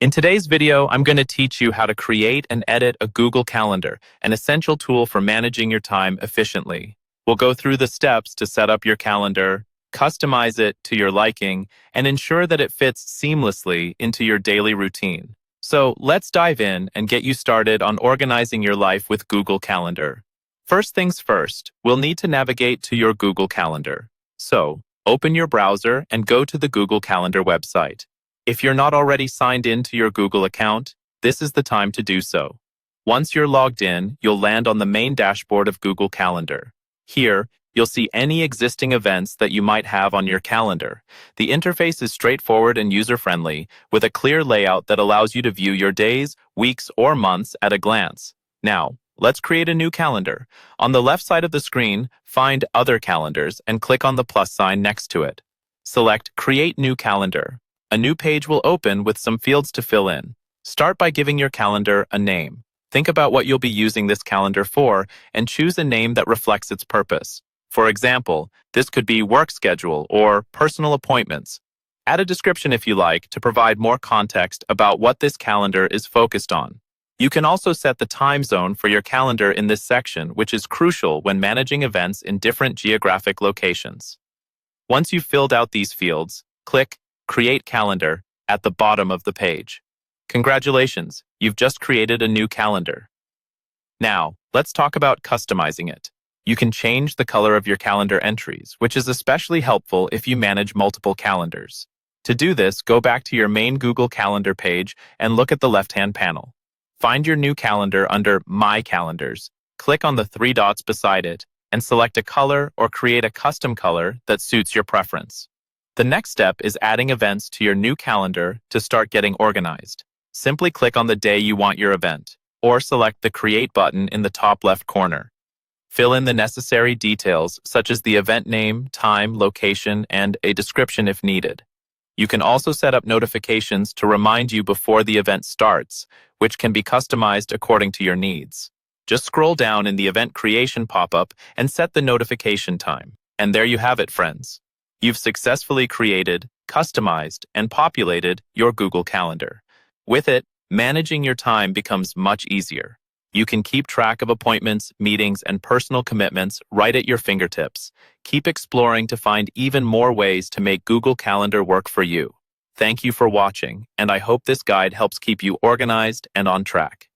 In today's video, I'm going to teach you how to create and edit a Google Calendar, an essential tool for managing your time efficiently. We'll go through the steps to set up your calendar, customize it to your liking, and ensure that it fits seamlessly into your daily routine. So let's dive in and get you started on organizing your life with Google Calendar. First things first, we'll need to navigate to your Google Calendar. So, open your browser and go to the Google Calendar website. If you're not already signed in to your Google account, this is the time to do so. Once you're logged in, you'll land on the main dashboard of Google Calendar. Here, you'll see any existing events that you might have on your calendar. The interface is straightforward and user-friendly, with a clear layout that allows you to view your days, weeks, or months at a glance. Now, let's create a new calendar. On the left side of the screen, find Other Calendars and click on the plus sign next to it. Select Create New Calendar. A new page will open with some fields to fill in. Start by giving your calendar a name. Think about what you'll be using this calendar for and choose a name that reflects its purpose. For example, this could be Work Schedule or Personal Appointments. Add a description if you like to provide more context about what this calendar is focused on. You can also set the time zone for your calendar in this section, which is crucial when managing events in different geographic locations. Once you've filled out these fields, click Create Calendar at the bottom of the page. Congratulations, you've just created a new calendar. Now, let's talk about customizing it. You can change the color of your calendar entries, which is especially helpful if you manage multiple calendars. To do this, go back to your main Google Calendar page and look at the left-hand panel. Find your new calendar under My Calendars. Click on the three dots beside it and select a color or create a custom color that suits your preference. The next step is adding events to your new calendar to start getting organized. Simply click on the day you want your event, or select the Create button in the top left corner. Fill in the necessary details, such as the event name, time, location, and a description if needed. You can also set up notifications to remind you before the event starts, which can be customized according to your needs. Just scroll down in the Event Creation pop-up and set the notification time. And there you have it, friends. You've successfully created, customized, and populated your Google Calendar. With it, managing your time becomes much easier. You can keep track of appointments, meetings, and personal commitments right at your fingertips. Keep exploring to find even more ways to make Google Calendar work for you. Thank you for watching, and I hope this guide helps keep you organized and on track.